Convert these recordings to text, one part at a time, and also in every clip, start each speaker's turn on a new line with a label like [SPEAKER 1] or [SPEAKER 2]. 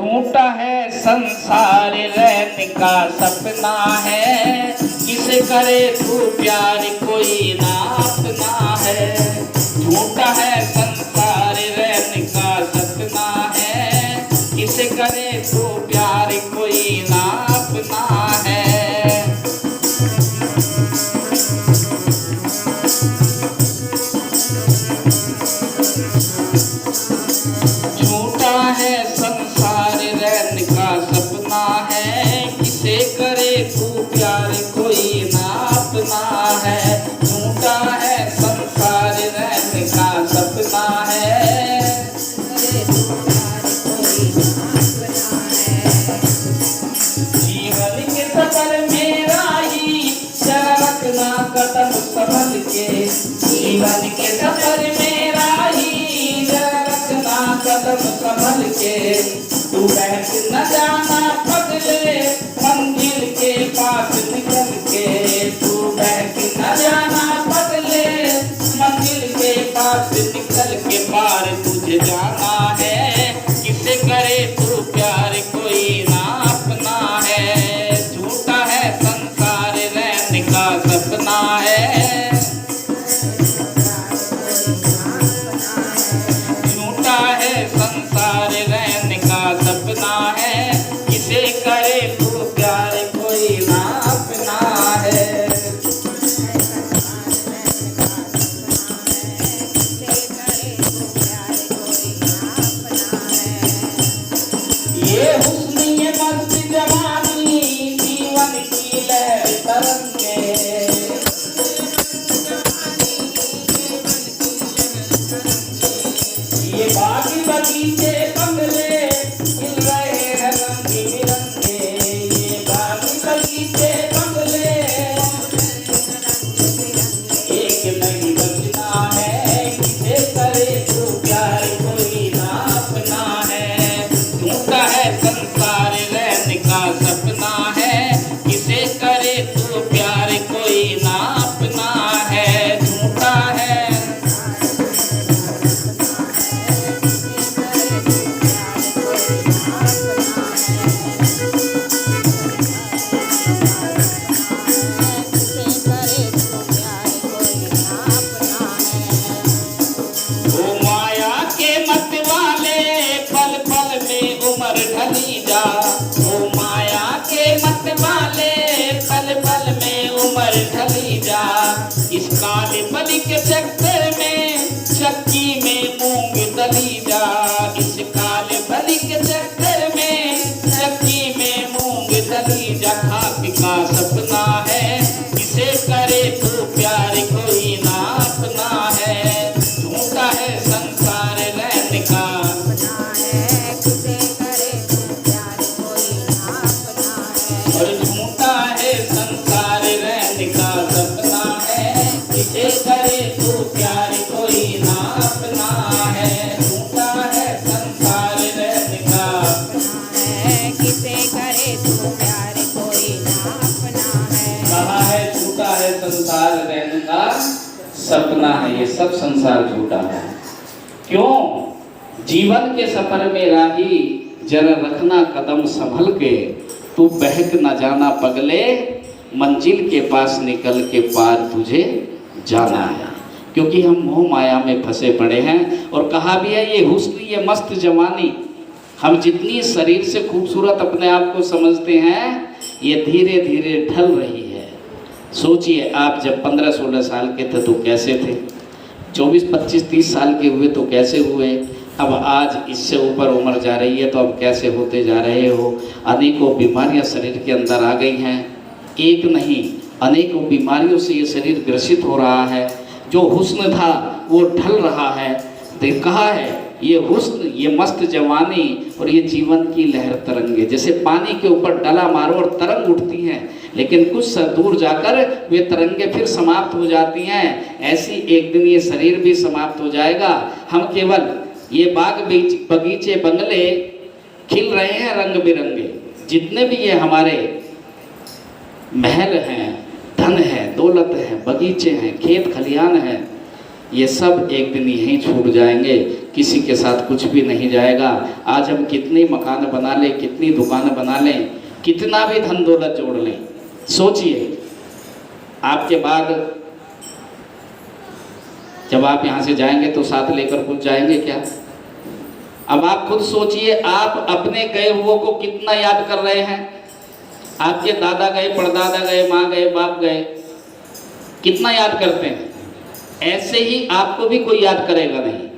[SPEAKER 1] झूठा है संसार रहने का सपना है, किसे करे तू प्यार कोई ना अपना है। झूठा है संसार रहने का सपना है, किसे करे तू प्यार कोई ना अपना है। झूठा है संसार रहने का सपना है, किसे करे तू प्यार कोई ना अपना है। झूठा है संसार रहने का सपना है, जीवन के सफर मेरा ही जरा रखना कदम संभल के। जीवन के सफर मेरा ही जरा रखना कदम संभल के। तू बहक न जाना पगले मंजिल के पास निकल के। तू बहक न जाना पगले मंजिल के पास निकल के। पार तुझे जाना है, किसे करे तू प्यार कोई ना अपना है। झूठा है संसार रहने का सपना है, झूठा है संसार रहने का सपना है, किसे करे तू प्यार कोई ना अपना है। ये हुस्न ये मस्त जवानी जीवन की लहर तरंगे। ये बाग बगीचे बंगले खिल रहे हैं रंग बिरंगे। ये बाग बगीचे बंगले एक नहीं बचना है, किसे करे तू प्यार कोई ना अपना है। झूठा है संसार रहने का सपना है, किसे करे तू प्यार कोई ना अपना है। झूठा है ढली जा। ओ माया के मत वाले पल पल में उम्र ढली जा। इस काले बलि के चक्कर में चक्की में मूंग दली जा। इस काले बलि के चक्कर में चक्की में मूंग दली जा। खाक का सपना है, किसे करे तू प्यार कोई ना अपना है। झूठा है संसार रहने का, और झूठा है संसार रहने का सपना है, किसे करे तू प्यार कोई ना अपना है। झूठा है संसार रहने का,
[SPEAKER 2] किसे करे तू प्यार कोई ना अपना है।
[SPEAKER 1] कहा है झूठा है संसार रहने का सपना है। ये सब संसार झूठा है। क्यों? जीवन के सफर में राही जरा रखना कदम संभल के। तू बहक न जाना पगले मंजिल के पास निकल के। पार तुझे जाना है, क्योंकि हम मोह माया में फंसे पड़े हैं। और कहा भी है ये हुस्न ये मस्त जवानी, हम जितनी शरीर से खूबसूरत अपने आप को समझते हैं, ये धीरे धीरे ढल रही है। सोचिए आप जब 15-16 साल के थे तो कैसे थे, 24-25-30 साल के हुए तो कैसे हुए, अब आज इससे ऊपर उम्र जा रही है तो अब कैसे होते जा रहे हो। अनेकों बीमारियां शरीर के अंदर आ गई हैं, एक नहीं अनेकों बीमारियों से ये शरीर ग्रसित हो रहा है। जो हुस्न था वो ढल रहा है। तो कहा है ये हुस्न ये मस्त जवानी और ये जीवन की लहर तरंगे। जैसे पानी के ऊपर डला मारो और तरंग उठती हैं, लेकिन कुछ सा दूर जाकर वे तरंगे फिर समाप्त हो जाती हैं। ऐसी एक दिन ये शरीर भी समाप्त हो जाएगा। हम केवल ये बाग बगीचे बंगले खिल रहे हैं रंग बिरंगे। जितने भी ये हमारे महल हैं, धन है, दौलत है, बगीचे हैं, खेत खलियान हैं, ये सब एक दिन यहीं छूट जाएंगे। किसी के साथ कुछ भी नहीं जाएगा। आज हम कितनी मकान बना लें, कितनी दुकान बना लें, कितना भी धन दौलत जोड़ लें, सोचिए आपके बाद जब आप यहाँ से जाएंगे तो साथ लेकर कुछ जाएंगे क्या? अब आप खुद सोचिए, आप अपने गए हुओं को कितना याद कर रहे हैं। आपके दादा गए, परदादा गए, माँ गए, बाप गए, कितना याद करते हैं। ऐसे ही आपको भी कोई याद करेगा नहीं।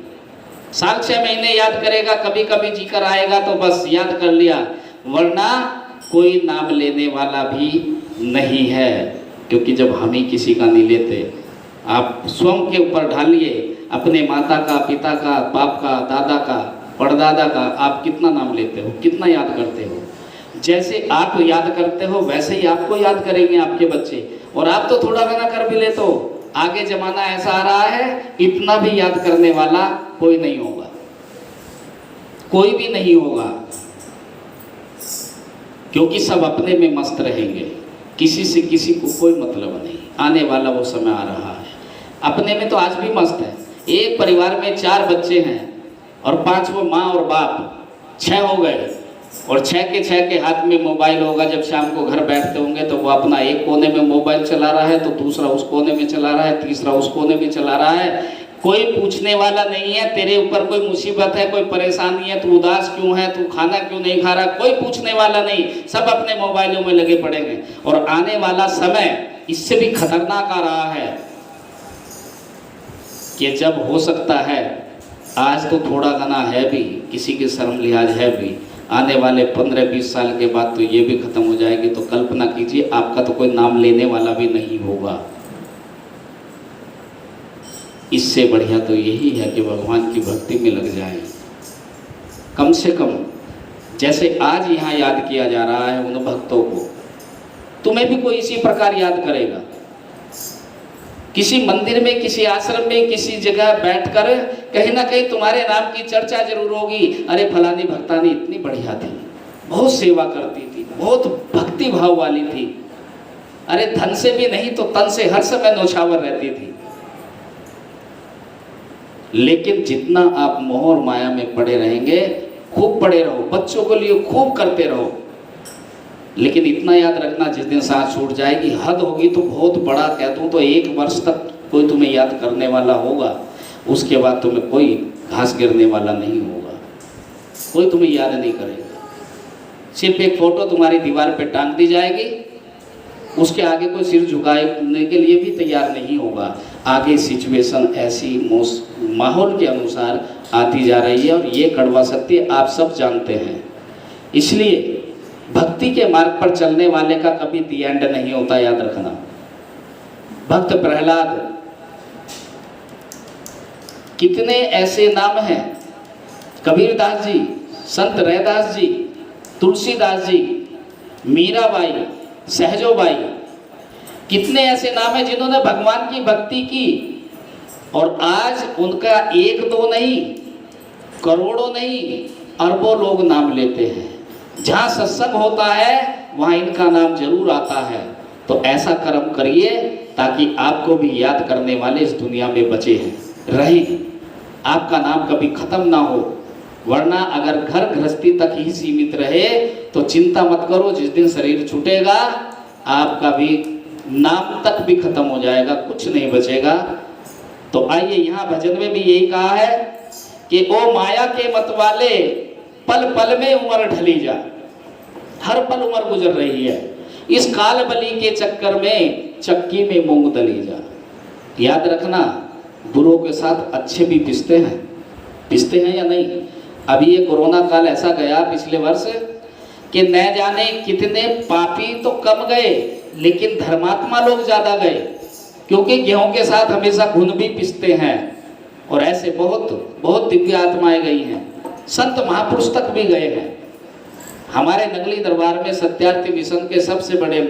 [SPEAKER 1] साल 6 महीने याद करेगा, कभी कभी जीकर आएगा तो बस याद कर लिया, वरना कोई नाम लेने वाला भी नहीं है। क्योंकि जब हम ही किसी का नहीं लेते, आप स्वयं के ऊपर ढालिए, अपने माता का, पिता का, बाप का, दादा का, परदादा का, आप कितना नाम लेते हो, कितना याद करते हो। जैसे आप याद करते हो वैसे ही आपको याद करेंगे आपके बच्चे। और आप तो थोड़ा घना कर भी लेते हो, आगे जमाना ऐसा आ रहा है, इतना भी याद करने वाला कोई नहीं होगा, कोई भी नहीं होगा। क्योंकि सब अपने में मस्त रहेंगे, किसी से किसी को कोई मतलब नहीं। आने वाला वो समय आ रहा है, अपने में तो आज भी मस्त है। एक परिवार में 4 बच्चे हैं और 5 वो माँ और बाप, 6 हो गए, और 6 के हाथ में मोबाइल होगा। जब शाम को घर बैठते होंगे तो वो अपना एक कोने में मोबाइल चला रहा है, तो दूसरा उस कोने में चला रहा है, तीसरा उस कोने में चला रहा है। कोई पूछने वाला नहीं है, तेरे ऊपर कोई मुसीबत है, कोई परेशानी है, तू उदास क्यों है, तू खाना क्यों नहीं खा रहा, कोई पूछने वाला नहीं। सब अपने मोबाइलों में लगे पड़े हैं। और आने वाला समय इससे भी खतरनाक आ रहा है कि जब हो सकता है, आज तो थोड़ा घना है भी, किसी की शर्म लिहाज है भी, आने वाले 15-20 साल के बाद तो ये भी खत्म हो जाएगी। तो कल्पना कीजिए, आपका तो कोई नाम लेने वाला भी नहीं होगा। इससे बढ़िया तो यही है कि भगवान की भक्ति में लग जाएं। कम से कम जैसे आज यहाँ याद किया जा रहा है उन भक्तों को, तुम्हें भी कोई इसी प्रकार याद करेगा। किसी मंदिर में, किसी आश्रम में, किसी जगह बैठकर कहीं ना कहीं तुम्हारे नाम की चर्चा जरूर होगी। अरे फलानी भक्तानी इतनी बढ़िया थी, बहुत सेवा करती थी, बहुत भक्ति भाव वाली थी, अरे धन से भी नहीं तो तन से हर समय नौछावर रहती थी। लेकिन जितना आप मोह और माया में पड़े रहेंगे, खूब पड़े रहो, बच्चों के लिए खूब करते रहो, लेकिन इतना याद रखना, जिस दिन सांस छूट जाएगी, हद होगी तो बहुत बड़ा कह दूं तो 1 वर्ष तक कोई तुम्हें याद करने वाला होगा। उसके बाद तुम्हें कोई घास गिरने वाला नहीं होगा, कोई तुम्हें याद नहीं करेगा। सिर्फ एक फोटो तुम्हारी दीवार पे टांग दी जाएगी, उसके आगे कोई सिर झुकाने के लिए भी तैयार नहीं होगा। आगे सिचुएशन ऐसी माहौल के अनुसार आती जा रही है और ये कड़वा सत्य आप सब जानते हैं। इसलिए भक्ति के मार्ग पर चलने वाले का कभी दी एंड नहीं होता, याद रखना। भक्त प्रहलाद, कितने ऐसे नाम हैं, कबीरदास जी, संत रैदास जी, तुलसीदास जी, मीराबाई, सहजोबाई, कितने ऐसे नाम हैं जिन्होंने भगवान की भक्ति की। और आज उनका 1-2 नहीं, करोड़ों नहीं, अरबों लोग नाम लेते हैं। जहाँ सत्संग होता है वहाँ इनका नाम जरूर आता है। तो ऐसा कर्म करिए ताकि आपको भी याद करने वाले इस दुनिया में बचे हैं, रहें, आपका नाम कभी खत्म ना हो। वरना अगर घर गृहस्थी तक ही सीमित रहे तो चिंता मत करो, जिस दिन शरीर छूटेगा आपका भी नाम तक भी खत्म हो जाएगा, कुछ नहीं बचेगा। तो आइए, यहाँ भजन में भी यही कहा है कि ओ माया के मत वाले, पल पल में उम्र ढली जा। हर पल उम्र गुजर रही है, इस काल बली के चक्कर में चक्की में मूंग दली जा। याद रखना, बुरों के साथ अच्छे भी पिसते हैं या नहीं। अभी ये कोरोना काल ऐसा गया पिछले वर्ष कि न जाने कितने पापी तो कम गए, लेकिन धर्मात्मा लोग ज्यादा गए, क्योंकि गेहूं के साथ हमेशा घुन भी पिसते हैं। और ऐसे बहुत बहुत दिव्य आत्माएं गई हैं, संत महापुरुष तक भी गए हैं। हमारे नगली दरबार में सत्यार्थी मिशन के सबसे बड़े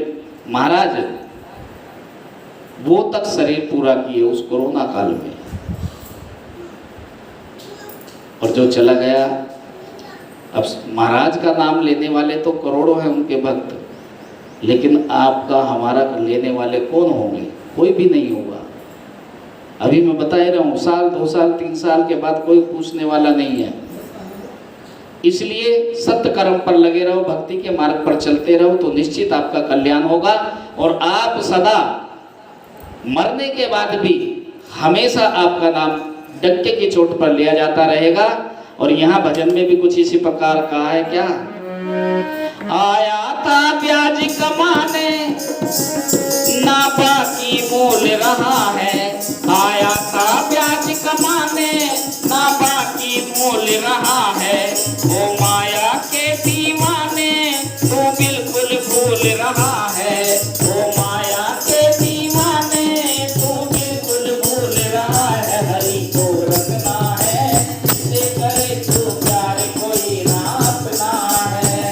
[SPEAKER 1] महाराज, वो तक शरीर पूरा किए उस कोरोना काल में। और जो चला गया, अब महाराज का नाम लेने वाले तो करोड़ों हैं उनके भक्त, लेकिन आपका हमारा लेने वाले कौन होंगे? कोई भी नहीं होगा। अभी मैं बता ही रहा हूँ, साल 2 साल 3 साल के बाद कोई पूछने वाला नहीं है। इसलिए सत्य कर्म पर लगे रहो, भक्ति के मार्ग पर चलते रहो, तो निश्चित आपका कल्याण होगा। और आप सदा मरने के बाद भी हमेशा आपका नाम डंके की चोट पर लिया जाता रहेगा। और यहाँ भजन में भी कुछ इसी प्रकार कहा है, क्या आया था ब्याज कमाने ना बाकी मोल रहा है, आया था ब्याज कमाने ना बाकी मोल रहा है, ओ माया के दीवाने तू बिल्कुल भूल रहा है, ओ माया के दीवाने तू बिल्कुल भूल रहा है। हरि को रखना है जिसे करे तू प्यार कोई ना अपना है,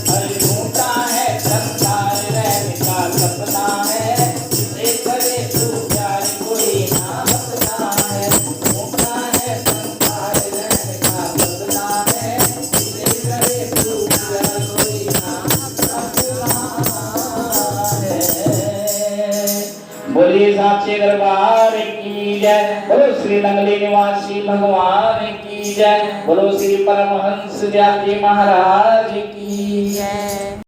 [SPEAKER 1] हरि ढूंढता है संसार रहने का सपना है, जिसे करे तू प्यार कोई ना अपना है, ढूंढता है संसार रहने का सपना है, जिसे करे तू प्यार कोई ना अपना है। बोलिए साक्षी दरबार की जय, बोलो श्री नंगली निवासी भगवान की जय, बोलो श्री परमहंस जी महाराज की जय।